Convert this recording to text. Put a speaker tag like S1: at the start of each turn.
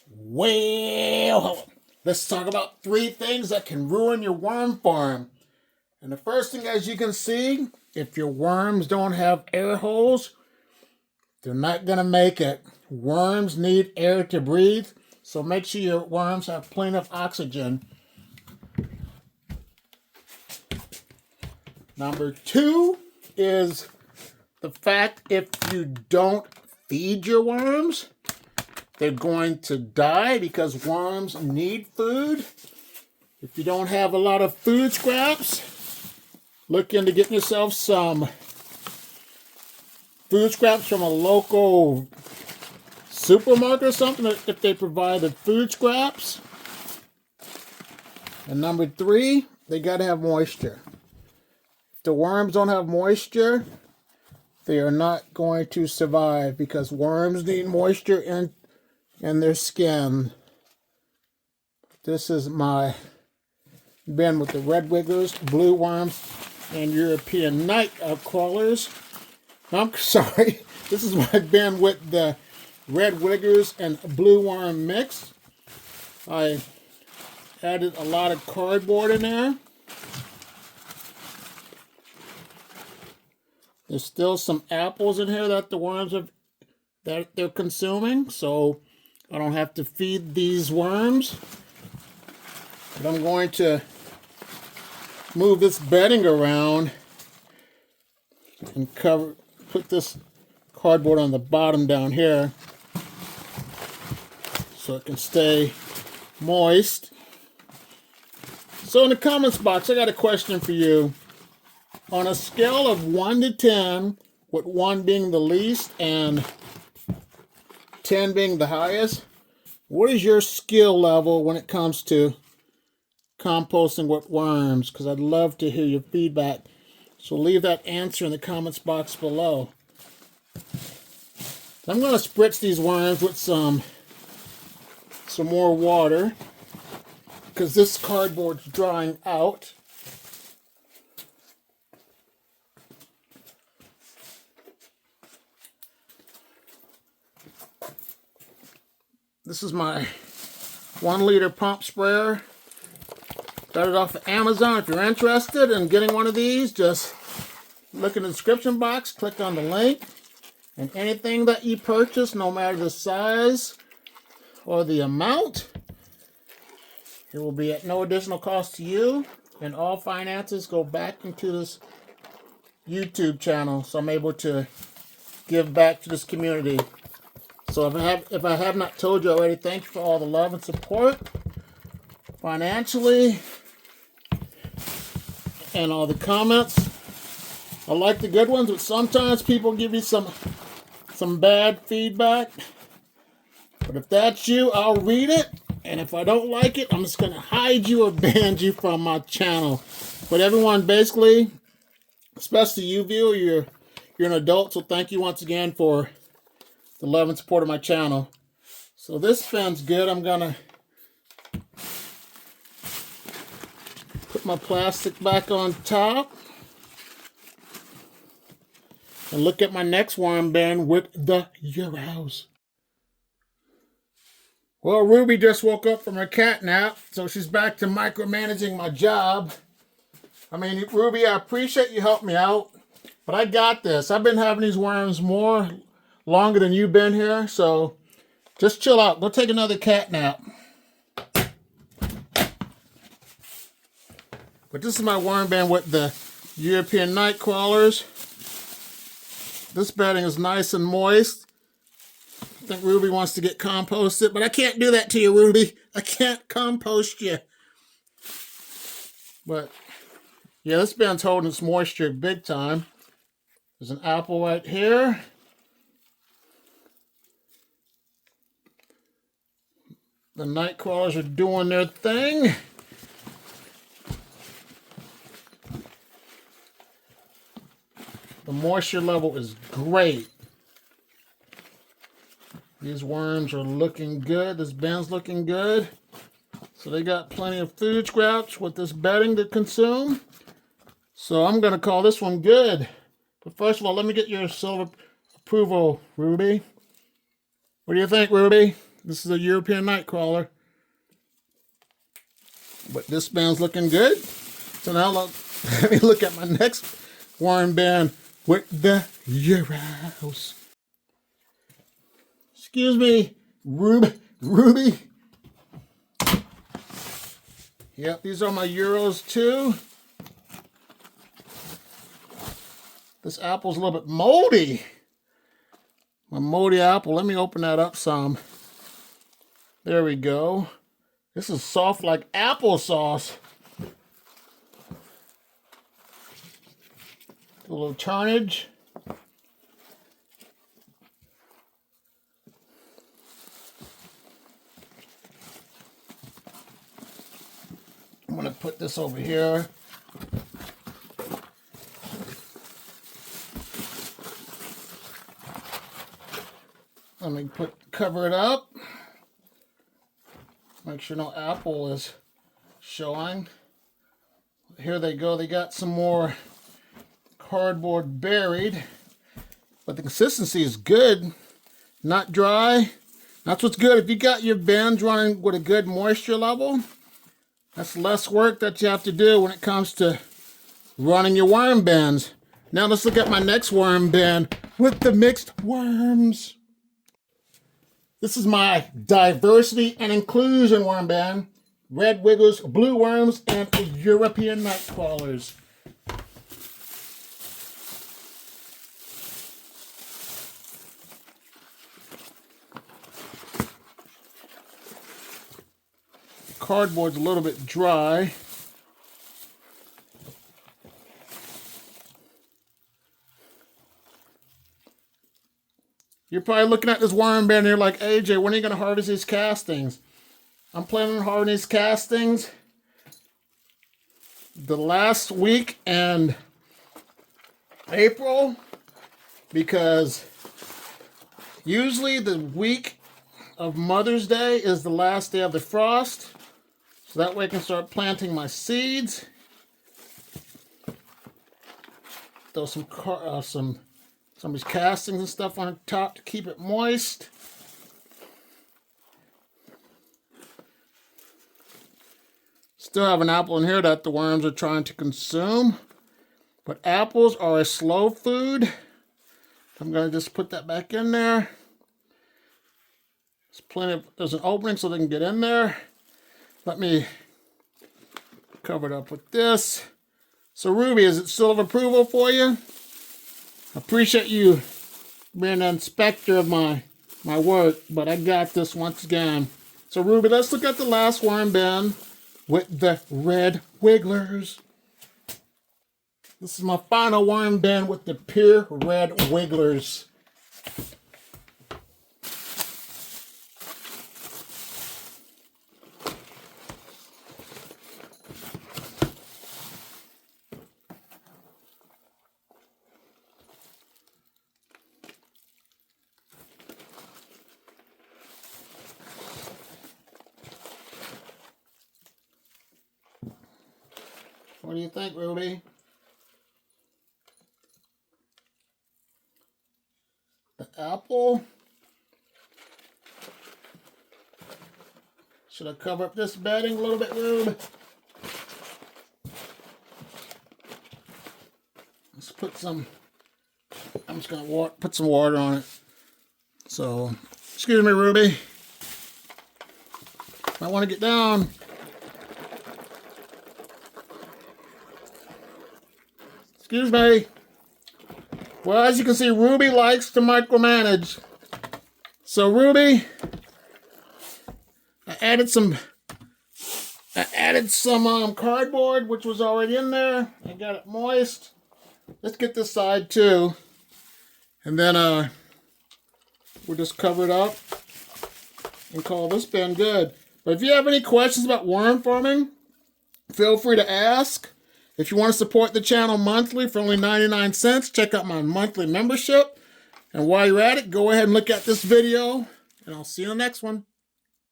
S1: Well, let's talk about 3 things that can ruin your worm farm. And the first thing, as you can see, if your worms don't have air holes, they're not going to make it. Worms need air to breathe, so make sure your worms have plenty of oxygen. Number 2 is the fact if you don't feed your worms, they're going to die because worms need food. If you don't have a lot of food scraps, look into getting yourself some food scraps from a local supermarket or something if they provide the food scraps. And number 3, they got to have moisture. If the worms don't have moisture, they are not going to survive because worms need moisture in their skin. This is my bin with the red wigglers, blue worms, and European night crawlers. I'm sorry, this is my bin with the red wigglers and blue worm mix. I added a lot of cardboard in there. There's still some apples in here that the worms that they're consuming, so I don't have to feed these worms. But I'm going to move this bedding around and put this cardboard on the bottom down here so it can stay moist. So in the comments box, I got a question for you. On a scale of 1 to 10, with 1 being the least and 10 being the highest, what is your skill level when it comes to composting with worms? Because I'd love to hear your feedback. So leave that answer in the comments box below. I'm going to spritz these worms with some more water because this cardboard's drying out. This is my 1-liter pump sprayer. Got it off of Amazon. If you're interested in getting one of these, just look in the description box, click on the link, and anything that you purchase, no matter the size or the amount, it will be at no additional cost to you, and all finances go back into this YouTube channel, so I'm able to give back to this community. So if I have not told you already, thank you for all the love and support financially and all the comments. I like the good ones, but sometimes people give you some bad feedback. But if that's you, I'll read it. And if I don't like it, I'm just going to hide you or ban you from my channel. But everyone, basically, especially you viewer, you're an adult, so thank you once again for the love and support of my channel. So this bin's good. I'm gonna put my plastic back on top and look at my next worm bin with the Euros. Well, Ruby just woke up from her cat nap, so she's back to micromanaging my job. I mean, Ruby, I appreciate you helping me out, but I got this. I've been having these worms longer than you've been here, so just chill out. Go take another cat nap. But this is my worm bin with the European night crawlers. This bedding is nice and moist. I think Ruby wants to get composted, but I can't do that to you, Ruby. I can't compost you. But yeah, this bin's holding its moisture big time. There's an apple right here. The night crawlers are doing their thing. The moisture level is great. These worms are looking good. This bin's looking good. So they got plenty of food scraps with this bedding to consume. So I'm going to call this one good. But first of all, let me get your silver approval, Ruby. What do you think, Ruby? This is a European nightcrawler. But this band's looking good. So now let me look at my next worm band with the Euros. Excuse me, Ruby. Yep, these are my Euros too. This apple's a little bit moldy. My moldy apple. Let me open that up some. There we go. This is soft like applesauce. A little turnage. I'm going to put this over here. Let me cover it up. Make sure no apple is showing. Here they go. They got some more cardboard buried, but the consistency is good, not dry. That's what's good. If you got your bins running with a good moisture level, that's less work that you have to do when it comes to running your worm bins. Now let's look at my next worm bin with the mixed worms. This is my diversity and inclusion worm bin. Red wigglers, blue worms, and European night crawlers. Cardboard's a little bit dry. You're probably looking at this worm bin and you're like, AJ, when are you going to harvest these castings? I'm planning on harvesting these castings the last week in April, because usually the week of Mother's Day is the last day of the frost. So that way I can start planting my seeds. Throw some of these castings and stuff on top to keep it moist. Still have an apple in here that the worms are trying to consume. But apples are a slow food. I'm going to just put that back in there. There's an opening so they can get in there. Let me cover it up with this. So Ruby, is it still of approval for you? I appreciate you being an inspector of my work, but I got this once again. So Ruby, let's look at the last worm bin with the red wigglers. This is my final worm bin with the pure red wigglers. What do you think, Ruby? The apple. Should I cover up this bedding a little bit, Ruby? Let's put some, I'm just going to put some water on it. So, excuse me, Ruby. I want to get down. Excuse me. Well, as you can see, Ruby likes to micromanage. So Ruby, I added some cardboard, which was already in there. I got it moist. Let's get this side too. And then we'll just cover it up and call this bin good. But if you have any questions about worm farming, feel free to ask. If you want to support the channel monthly for only 99 cents, check out my monthly membership. And while you're at it, go ahead and look at this video, and I'll see you in the next one.